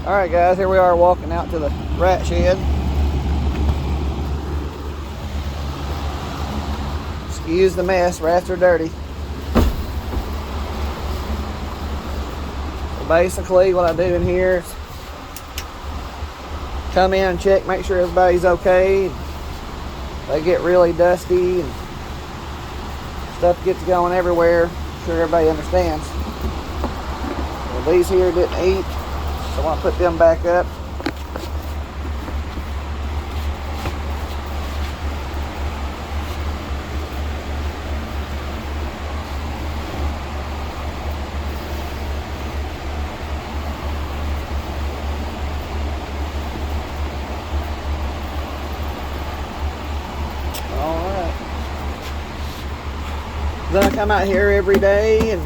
Alright guys, here we are walking out to the rat shed. Excuse the mess, rats are dirty. So basically what I do in here is come in and check, make sure everybody's okay. They get really dusty and stuff gets going everywhere. I'm sure everybody understands. Well, these here didn't eat, so I want to put them back up. Alright. Then I come out here every day and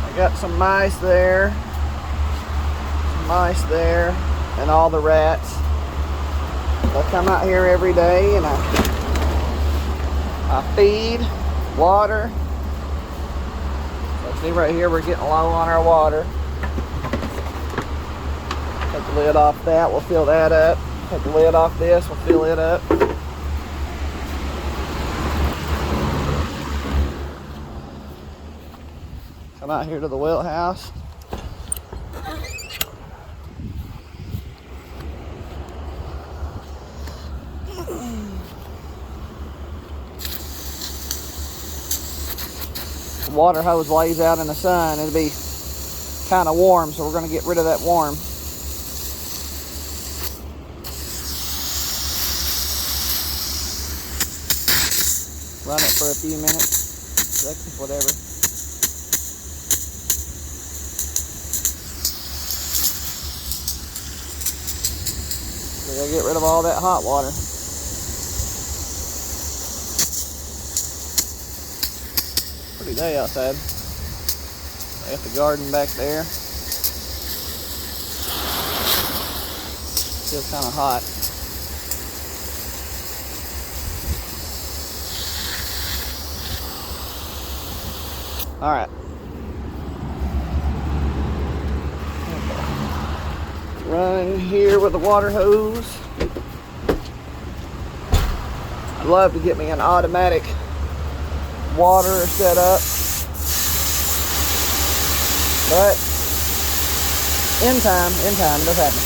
I got some mice there, and all the rats. So I come out here every day and I feed, water. So see right here, we're getting low on our water. Take the lid off that, we'll fill that up. Take the lid off this, we'll fill it up. Come out here to the wheel house. The water hose lays out in the sun. It'll be kind of warm, so we're going to get rid of that warm. Run it for a few minutes, seconds, whatever. So gotta get rid of all that hot water. Pretty day outside. I got the garden back there. Feels kind of hot. All right. Run here with the water hose. I'd love to get me an automatic water set up, but in time it'll happen.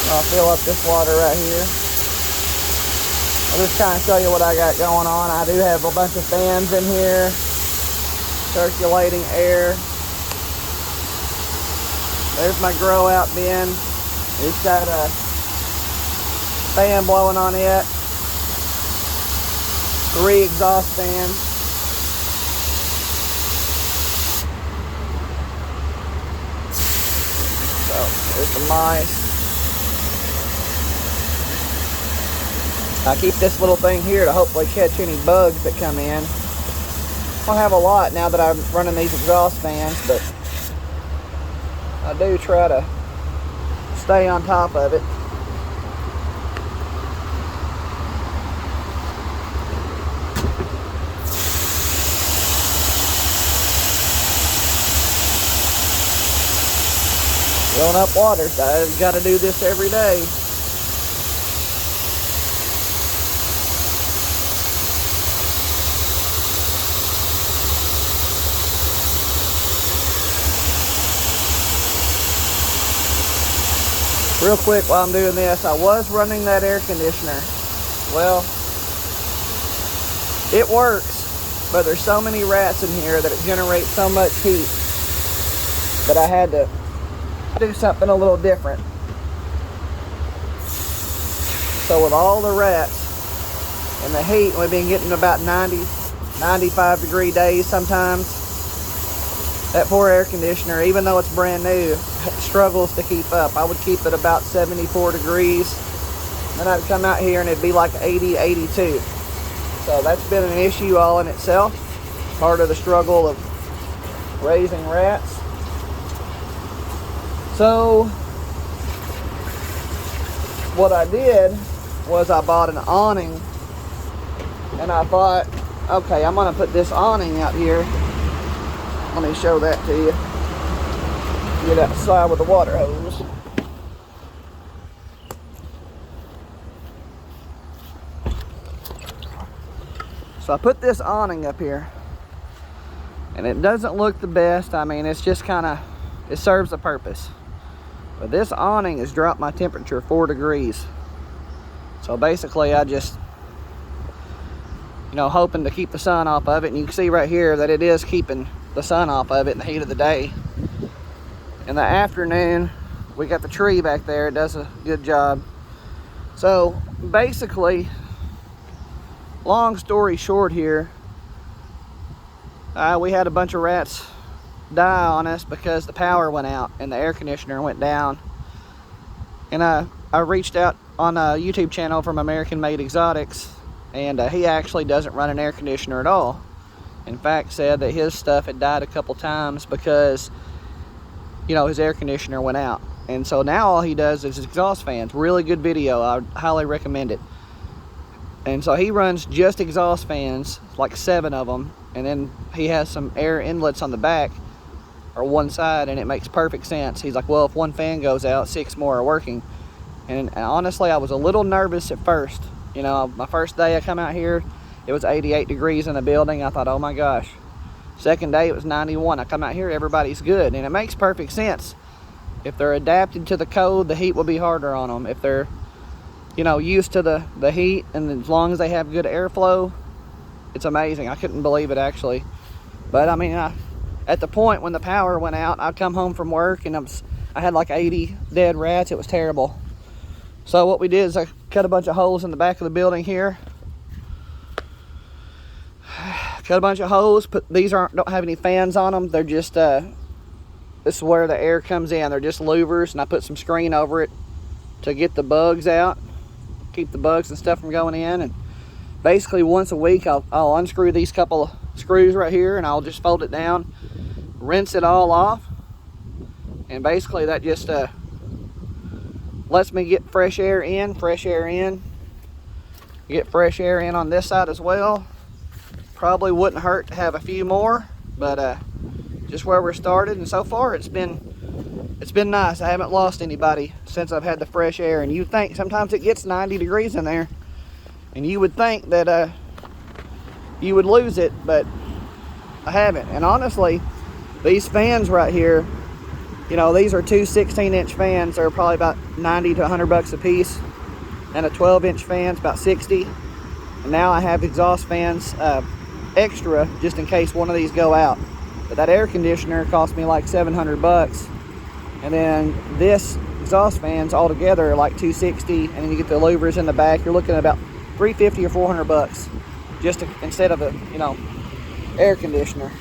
I'll fill up this water right here. I'll just kind of show you what I got going on. I do have a bunch of fans in here, circulating air. There's my grow out bin. It's got a fan blowing on it. 3 exhaust fans. So there's the mice. I keep this little thing here to hopefully catch any bugs that come in. I don't have a lot now that I'm running these exhaust fans, but I do try to stay on top of it. Filling up water, so I've got to do this every day. Real quick while I'm doing this, I was running that air conditioner. Well, it works, but there's so many rats in here that it generates so much heat that I had to do something a little different. So with all the rats and the heat, we've been getting about 90, 95 degree days sometimes. That poor air conditioner, even though it's brand new, struggles to keep up. I would keep it about 74 degrees. Then I'd come out here and it'd be like 80, 82. So that's been an issue all in itself. Part of the struggle of raising rats. So what I did was I bought an awning, and I thought, okay, I'm gonna put this awning out here. Let me show that to you. Get outside with the water hose. So I put this awning up here, and it doesn't look the best. I mean, it's just kind of, it serves a purpose. But this awning has dropped my temperature 4 degrees. So basically I just, you know, hoping to keep the sun off of it. And you can see right here that it is keeping the sun off of it in the heat of the day. In the afternoon, we got the tree back there. It does a good job. So basically, long story short here, we had a bunch of rats die on us because the power went out and the air conditioner went down. And I reached out on a YouTube channel from American Made Exotics, and he actually doesn't run an air conditioner at all. In fact, said that his stuff had died a couple times because, you know, his air conditioner went out. And so now all he does is exhaust fans. Really good video. I would highly recommend it. And so he runs just exhaust fans, like 7 of them, and then he has some air inlets on the back or one side, and it makes perfect sense. He's like, well, if one fan goes out, 6 more are working. And honestly, I was a little nervous at first. You know, my first day I come out here, it was 88 degrees in the building. I thought, oh my gosh. Second day it was 91. I come out here, everybody's good, and it makes perfect sense. If they're adapted to the cold, the heat will be harder on them. If they're, you know, used to the heat, and as long as they have good airflow, it's amazing. I couldn't believe it, actually. But I mean, at the point when the power went out, I come home from work and I had like 80 dead rats. It was terrible. So what we did is I cut a bunch of holes in the back of the building here. Cut a bunch of holes. These don't have any fans on them. They're just this is where the air comes in. They're just louvers, and I put some screen over it to get the bugs out, keep the bugs and stuff from going in. And basically once a week I'll unscrew these couple of screws right here, and I'll just fold it down, rinse it all off, and basically that just lets me get fresh air in, get fresh air in on this side as well. Probably wouldn't hurt to have a few more, but just where we're started, and so far it's been nice. I haven't lost anybody since I've had the fresh air. And you think sometimes it gets 90 degrees in there, and you would think that you would lose it, but I haven't. And honestly, these fans right here, you know, these are 2 16-inch fans. They're probably about 90 to 100 bucks a piece, and a 12-inch fan's about 60. And now I have exhaust fans extra just in case one of these go out. But that air conditioner cost me like 700 bucks. And then this exhaust fans all together are like 260, and then you get the louvers in the back. You're looking at about 350 or 400 bucks just instead of a, you know, air conditioner.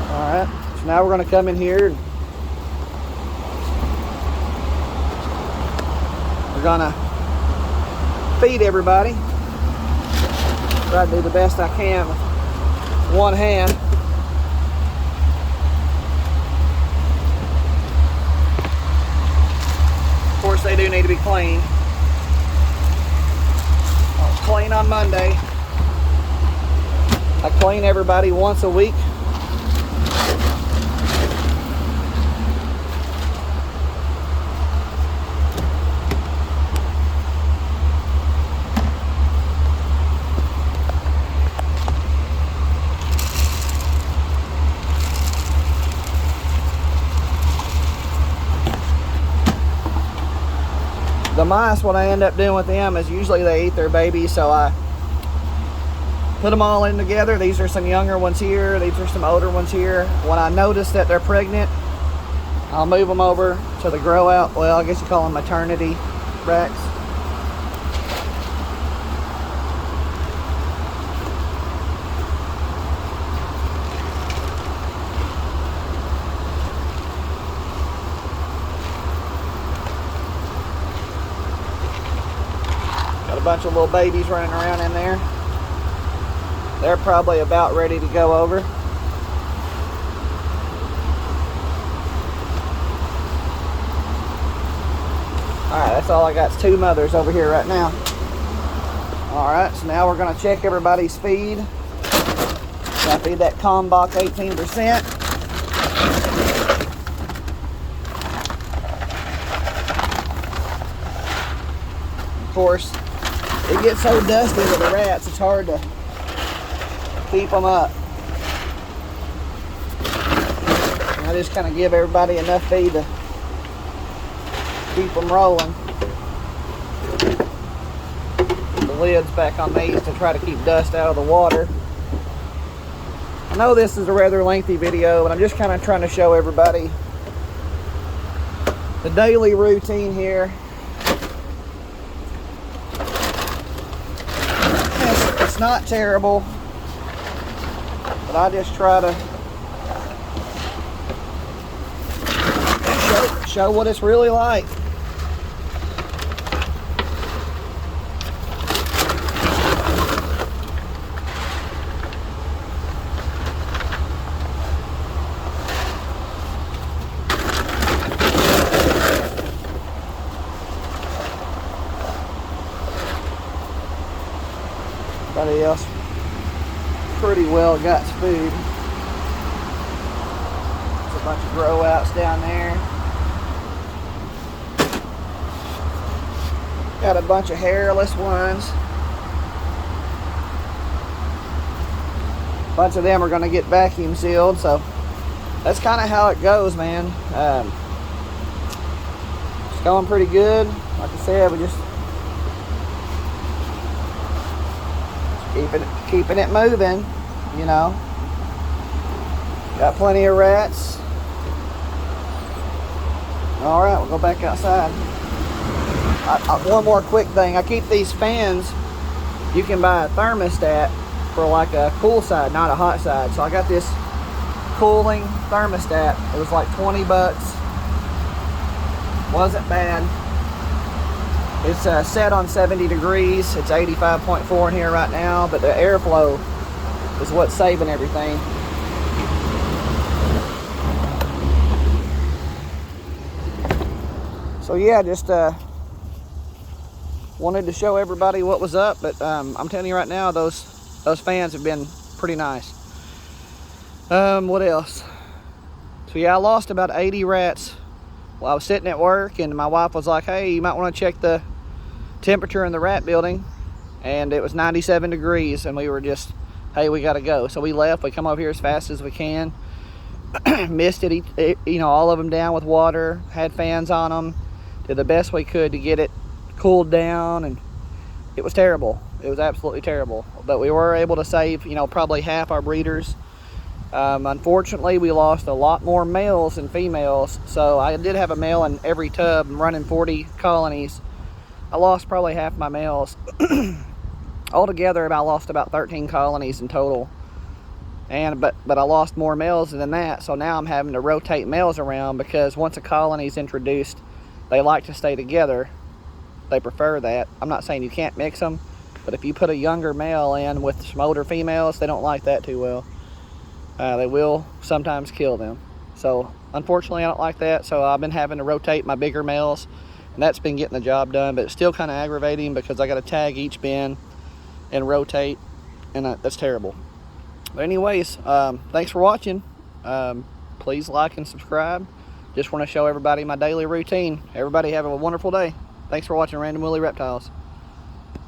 All right, so now we're going to come in here and we're going to feed everybody. Try to do the best I can with one hand. Of course, they do need to be clean. I'll clean on Monday. I clean everybody once a week. The mice, what I end up doing with them is usually they eat their babies, so I put them all in together. These are some younger ones here, these are some older ones here. When I notice that they're pregnant, I'll move them over to the grow out, well, I guess you call them maternity racks. Got a bunch of little babies running around in there. They're probably about ready to go over. Alright, that's all I got. It's 2 mothers over here right now. Alright, so now we're going to check everybody's feed. I feed that Kalmbach 18%. course, it gets so dusty with the rats, it's hard to keep them up. And I just kind of give everybody enough feed to keep them rolling. Put the lids back on these to try to keep dust out of the water. I know this is a rather lengthy video, but I'm just kind of trying to show everybody the daily routine here. It's not terrible, but I just try to show what it's really like. Everybody else pretty well got food. There's a bunch of grow outs down there. Got a bunch of hairless ones. A bunch of them are going to get vacuum sealed, so that's kind of how it goes, man. It's going pretty good. Like I said, we just keeping it moving, you know. Got plenty of rats. All right, we'll go back outside. One more quick thing. I keep these fans. You can buy a thermostat for like a cool side, not a hot side. So I got this cooling thermostat. It was like 20 bucks. Wasn't bad. It's set on 70 degrees. It's 85.4 in here right now, but the airflow is what's saving everything. So yeah, just wanted to show everybody what was up, but I'm telling you right now, those fans have been pretty nice. What else? So yeah, I lost about 80 rats while I was sitting at work, and my wife was like, hey, you might want to check the temperature in the rat building, and it was 97 degrees, and we were just, hey, we got to go. So we left. We come over here as fast as we can. Misted you know, all of them down with water, had fans on them, did the best we could to get it cooled down, and it was terrible. It was absolutely terrible, but we were able to save, you know, probably half our breeders. Unfortunately, we lost a lot more males than females, so I did have a male in every tub. I'm running 40 colonies. I lost probably half my males. Altogether, I lost about 13 colonies in total. But I lost more males than that, so now I'm having to rotate males around, because once a colony is introduced, they like to stay together. They prefer that. I'm not saying you can't mix them, but if you put a younger male in with some older females, they don't like that too well. They will sometimes kill them. So unfortunately, I don't like that, so I've been having to rotate my bigger males, and that's been getting the job done, but it's still kind of aggravating because I got to tag each bin and rotate, and that's terrible. But anyways, thanks for watching. Please like and subscribe. Just want to show everybody my daily routine. Everybody have a wonderful day. Thanks for watching Random Willie Reptiles.